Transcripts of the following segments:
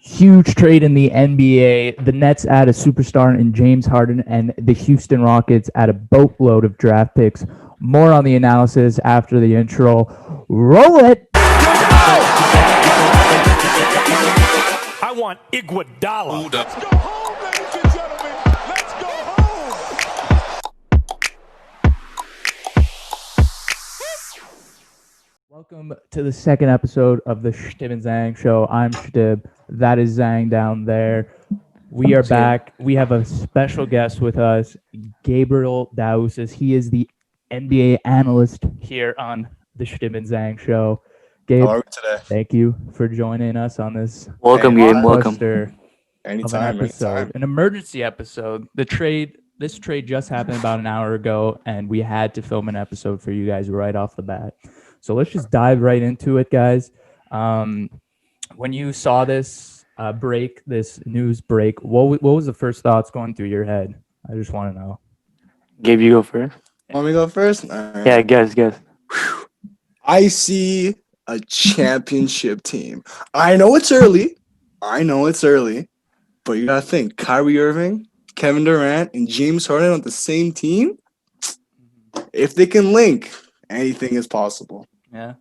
Huge trade in the NBA. The Nets add a superstar in James Harden, and the Houston Rockets add a boatload of draft picks. More on the analysis after the intro. Roll it! I want Iguodala. Let's go home, ladies and gentlemen. Let's go home. Welcome to the second episode of the Chtib and Zhang show. I'm Chtib. That is Zhang down there. We are back. We have a special guest with us, Gabe Daoussis. He is the NBA analyst here on the Chtib and Zhang show. Gabe, how are we today? thank you for joining us on this Welcome, Gabe. Welcome. Anytime. An emergency episode. This trade just happened about an hour ago, and we had to film an episode for you guys right off the bat. So let's just dive right into it, guys. When you saw this news break, what was the first thoughts going through your head? I just want to know. Gabe, you go first. Want me to go first? All right. Yeah, guess. I see a championship team. I know it's early, but you gotta think: Kyrie Irving, Kevin Durant, and James Harden on the same team. If they can link, anything is possible. Yeah.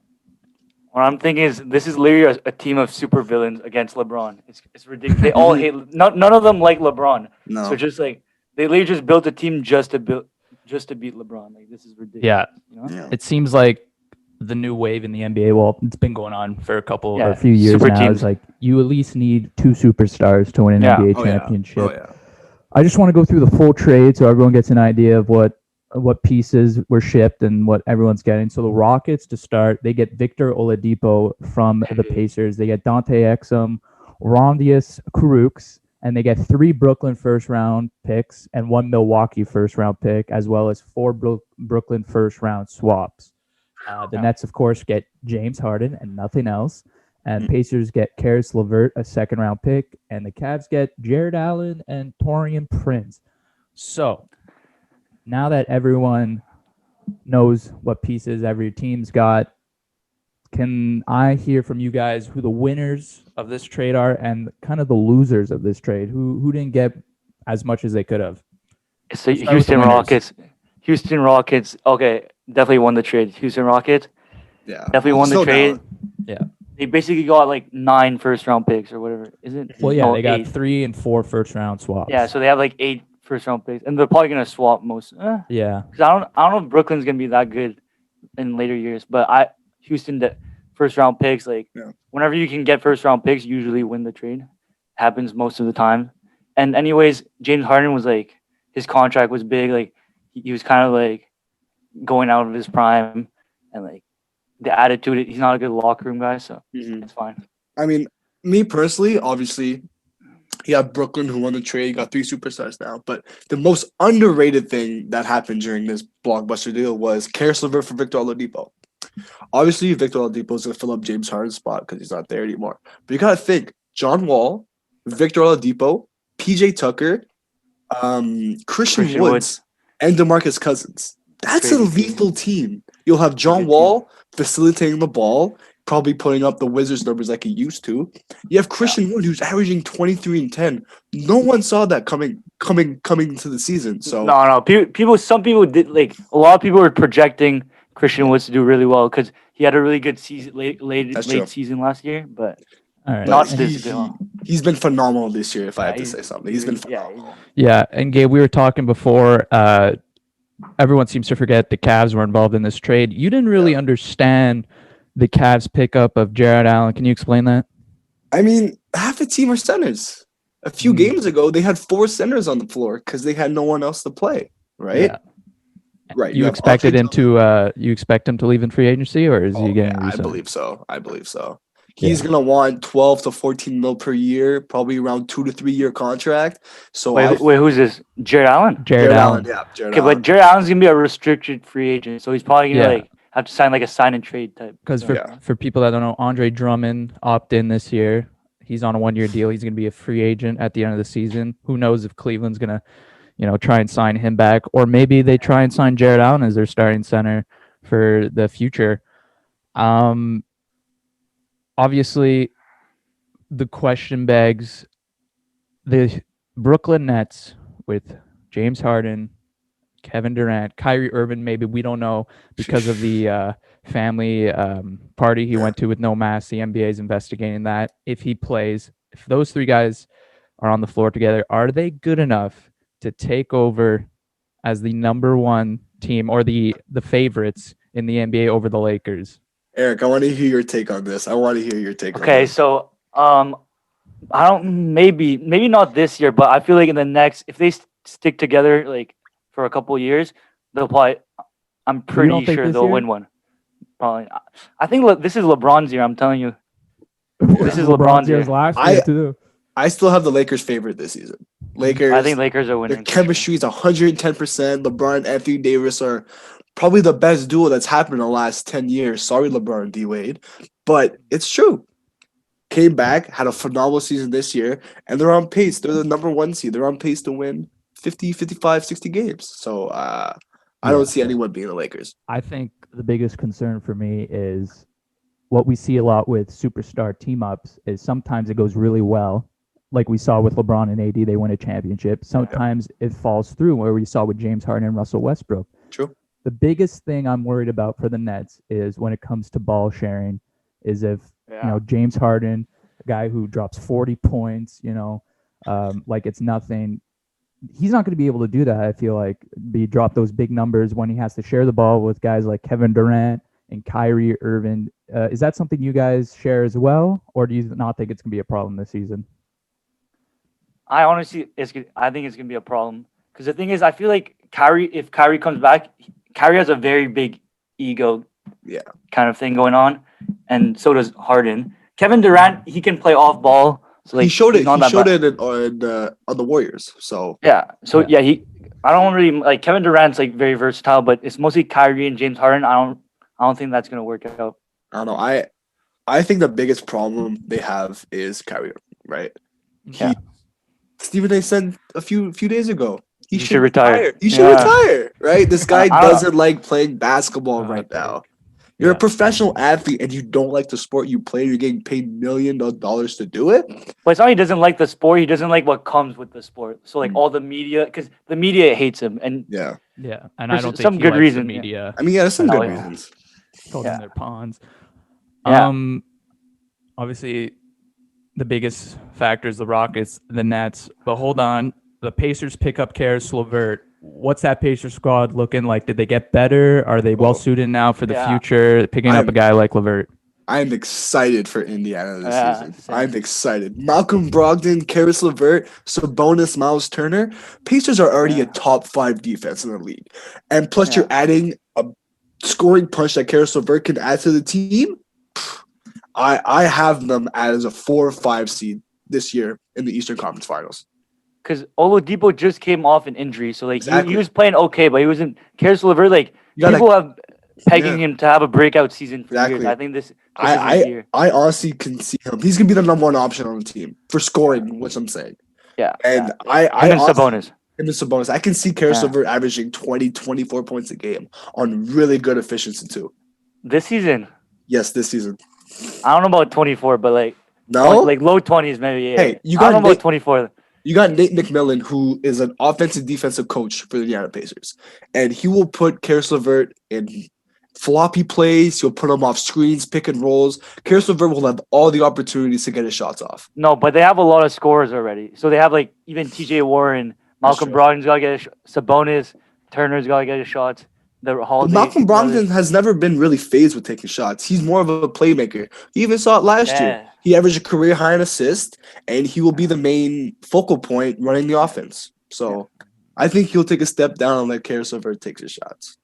What I'm thinking is this is literally a team of supervillains against LeBron. It's ridiculous. They all hate. None of them like LeBron. No. So just like they literally just built a team just to beat LeBron. Like this is ridiculous. Yeah. You know? Yeah. It seems like the new wave in the NBA. Well, it's been going on for a few years super now. teams. It's like you at least need two superstars to win an Yeah. NBA Oh, championship. Oh yeah. I just want to go through the full trade so everyone gets an idea of what pieces were shipped and what everyone's getting. So the Rockets, to start, they get Victor Oladipo from the Pacers. They get Dante Exum, Rondius Kurucs, and they get 3 Brooklyn first-round picks and 1 Milwaukee first-round pick, as well as 4 Brooklyn first-round swaps. The Nets, of course, get James Harden and nothing else. And Pacers get Karis LeVert, a second-round pick. And the Cavs get Jared Allen and Taurean Prince. So now that everyone knows what pieces every team's got, can I hear from you guys who the winners of this trade are and kind of the losers of this trade? Who didn't get as much as they could have? It's the Start with the Houston winners. Rockets. Houston Rockets. Okay, definitely won the trade. Houston Rockets Yeah. definitely won the Slow trade. down. Yeah. They basically got like 9 first-round picks or whatever. Isn't? Well, yeah, No, they got 8. 3 and 4 first-round swaps. Yeah, so they have like 8 first-round picks, and they're probably gonna swap most. Yeah. Because I don't know if Brooklyn's gonna be that good in later years, but Houston first round picks, like whenever you can get first round picks, usually win the trade. Happens most of the time. And anyways, James Harden was like his contract was big, like he was kind of like going out of his prime, and like the attitude, he's not a good locker room guy, so it's fine. I mean, me personally, obviously, you have Brooklyn who won the trade. You got 3 superstars now. But the most underrated thing that happened during this blockbuster deal was Karis LeVert for Victor Oladipo. Obviously, Victor Oladipo is going to fill up James Harden's spot because he's not there anymore. But you got to think, John Wall, Victor Oladipo, PJ Tucker, Christian Woods, and DeMarcus Cousins. That's a lethal team. You'll have John Wall facilitating the ball, probably putting up the Wizards numbers like he used to. You have Christian Wood, who's averaging 23 and 10. No one saw that coming into the season. So Some people did, like a lot of people were projecting Christian Woods to do really well because he had a really good season late season last year, but All right. not this good. He's been phenomenal this year, if I have to say something. He's been phenomenal. Yeah, and Gabe, we were talking before. Everyone seems to forget the Cavs were involved in this trade. You didn't really understand the Cavs pickup of Jared Allen. Can you explain that? I mean, half the team are centers. A few games ago, they had 4 centers on the floor because they had no one else to play, right? Yeah. Right. You expected him to you expect him to leave in free agency, or is he getting I re-signed? believe so. He's gonna want 12 to 14 mil per year, probably around 2 to 3 year contract. So Wait, who's this? Jared Allen? Jared Allen. Yeah, Jared Okay, Allen. but Jared Allen's gonna be a restricted free agent, so he's probably gonna have to sign like a sign and trade type. Because for people that don't know, Andre Drummond opted in this year. He's on a 1-year deal. He's going to be a free agent at the end of the season. Who knows if Cleveland's going to, try and sign him back, or maybe they try and sign Jared Allen as their starting center for the future. Obviously, the question begs, the Brooklyn Nets with James Harden, Kevin Durant, Kyrie Irving, maybe we don't know because of the family party he went to with no mask. The NBA is investigating that. If he plays, if those three guys are on the floor together, are they good enough to take over as the number one team or the favorites in the NBA over the Lakers? Eric, I want to hear your take on this. Okay, this. so I don't maybe not this year, but I feel like in the next, if they stick together like for a couple of years, they'll probably. I'm pretty sure they'll win one. Probably. I think this is LeBron's year. I'm telling you, this is LeBron's year. Last year too. I still have the Lakers favorite this season. Lakers. I think Lakers are winning. Their chemistry is 110%. LeBron and Anthony Davis are probably the best duo that's happened in the last 10 years. Sorry, LeBron and D-Wade. But it's true. Came back, had a phenomenal season this year, and they're on pace. They're the number one seed. They're on pace to win 50, 55, 60 games. So I don't see anyone being the Lakers. I think the biggest concern for me is what we see a lot with superstar team-ups is sometimes it goes really well. Like we saw with LeBron and AD, they win a championship. Sometimes it falls through, where we saw with James Harden and Russell Westbrook. True. The biggest thing I'm worried about for the Nets is when it comes to ball sharing, is if James Harden, a guy who drops 40 points, like it's nothing. He's not going to be able to do that. I feel like drop those big numbers when he has to share the ball with guys like Kevin Durant and Kyrie Irving. Is that something you guys share as well, or do you not think it's going to be a problem this season? I honestly, I think it's gonna be a problem because the thing is, I feel like if Kyrie comes back, Kyrie has a very big ego, kind of thing going on, and so does Harden. Kevin Durant, he can play off ball. So like, he showed it. He showed it on the Warriors. So I don't really like Kevin Durant's like very versatile, but it's mostly Kyrie and James Harden. I don't think that's gonna work out. I don't know. I think the biggest problem they have is Kyrie, right? Stephen A. said a few days ago he should retire. He should retire, right? This guy doesn't like playing basketball right now. You're a professional athlete and you don't like the sport you play. You're getting paid $millions to do it. But it's not he doesn't like the sport. He doesn't like what comes with the sport. So like all the media, because the media hates him. And and I don't think some good reason. Media. I mean, there's some good reasons. Told them they're pawns. Obviously, the biggest factor is the Rockets, the Nets. But hold on, the Pacers pick up Karis LeVert. What's that Pacers squad looking like? Did they get better? Are they well suited now for the future? Picking up a guy like LeVert. I'm excited for Indiana this season. Same. I'm excited. Malcolm Brogdon, Karis LeVert, Sabonis, Miles Turner. Pacers are already a top 5 defense in the league, and plus you're adding a scoring punch that Karis LeVert can add to the team. I have them as a 4 or 5 seed this year in the Eastern Conference Finals. Because Oladipo just came off an injury, so like he was playing okay, but he wasn't. Karis LeVert, like people have pegging him to have a breakout season for years. I think this is his year. I honestly can see him. He's gonna be the number 1 option on the team for scoring, which I'm saying. And Sabonis. Sabonis. I can see Karis LeVert averaging 20, 24 points a game on really good efficiency too. This season? Yes, this season. I don't know about 24, but like like low 20s maybe. Hey, I don't know about 24. You got Nate McMillan, who is an offensive defensive coach for the Indiana Pacers, and he will put Karis LeVert in floppy plays. He'll put him off screens, pick and rolls. Karis LeVert will have all the opportunities to get his shots off. No, but they have a lot of scorers already. So they have like even TJ Warren, Malcolm Brogdon's got to get Sabonis, Turner's got to get his shots. Malcolm Brogdon has never been really phased with taking shots. He's more of a playmaker. You even saw it last year. He averaged a career high in assists, and he will be the main focal point running the offense. So I think he'll take a step down and let Karis LeVert take his shots.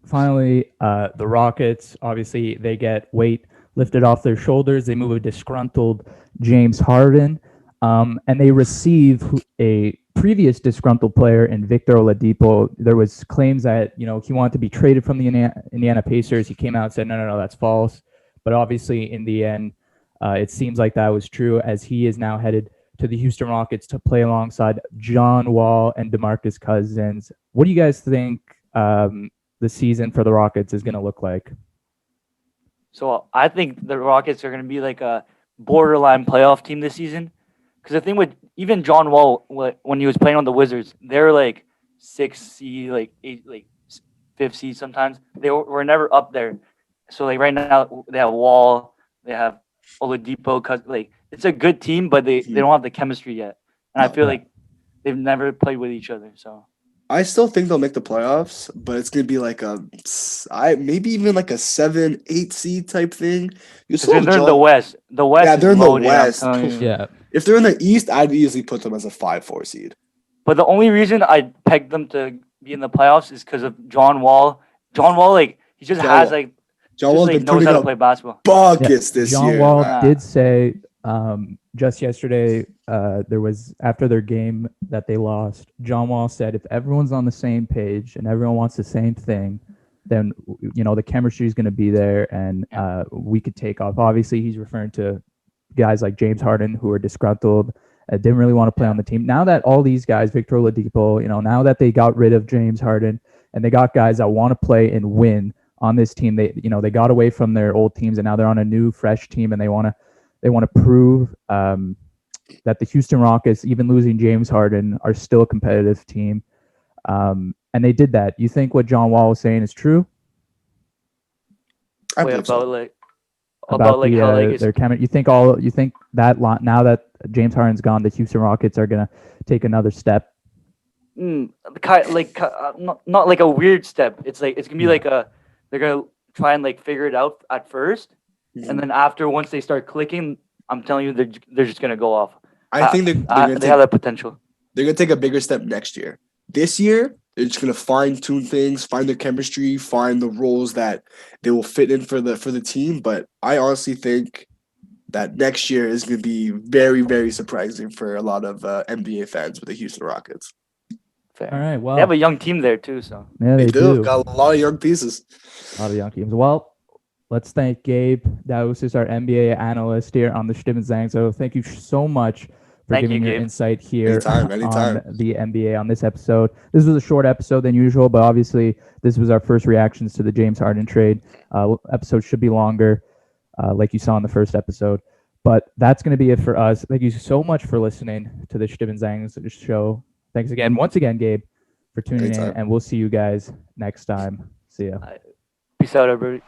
Finally, the Rockets, obviously, they get weight lifted off their shoulders. They move a disgruntled James Harden, and they receive a previous disgruntled player in Victor Oladipo. There was claims that he wanted to be traded from the Indiana Pacers. He came out and said, no, that's false. But obviously, in the end, it seems like that was true, as he is now headed to the Houston Rockets to play alongside John Wall and DeMarcus Cousins. What do you guys think the season for the Rockets is going to look like? So I think the Rockets are going to be like a borderline playoff team this season. Because the thing with even John Wall, when he was playing on the Wizards, they're like 6th seed, like 5th seed sometimes. They were never up there. So like right now they have Wall, they have Oladipo. Cause like it's a good team, but they don't have the chemistry yet. And I feel like they've never played with each other. So I still think they'll make the playoffs, but it's gonna be like maybe even like a 7-8 seed type thing. they're in the West. The West. Yeah, they're in the loaded, West. Yeah. If they're in the East, I'd easily put them as a 5-4 seed. But the only reason I pegged them to be in the playoffs is because of John Wall. John Wall, like he just has like John Wall's been knows putting how to up play basketball. buckets this John year. Wall man. did say just yesterday, there was after their game that they lost, John Wall said if everyone's on the same page and everyone wants the same thing, then the chemistry is going to be there and we could take off. Obviously, he's referring to guys like James Harden who are disgruntled, didn't really want to play on the team. Now that all these guys, Victor Oladipo, now that they got rid of James Harden and they got guys that want to play and win on this team, they got away from their old teams and now they're on a new, fresh team and they want to prove that the Houston Rockets, even losing James Harden, are still a competitive team. And they did that. You think what John Wall was saying is true? I believe so. About their chemistry. You think that now that James Harden's gone, the Houston Rockets are gonna take another step? Not like a weird step. It's like it's gonna be like they're gonna try and like figure it out at first, and then after once they start clicking, I'm telling you they're just gonna go off. I think they have that potential. They're gonna take a bigger step next year. This year, they're just gonna fine tune things, find their chemistry, find the roles that they will fit in for the team. But I honestly think that next year is gonna be very, very surprising for a lot of NBA fans with the Houston Rockets. Fair. All right. Well, they have a young team there too, so yeah, They do. Got a lot of young pieces. A lot of young teams. Well, let's thank Gabe Daoussis, our NBA analyst here on the Chtib and Zhang. So thank you so much for giving your insight here Anytime. on the NBA on this episode. This was a short episode than usual, but obviously this was our first reactions to the James Harden trade. Episode should be longer, like you saw in the first episode. But that's going to be it for us. Thank you so much for listening to the Chtib and Zhang show. Thanks once again, Gabe, for tuning in, and we'll see you guys next time. See ya. Peace out, everybody.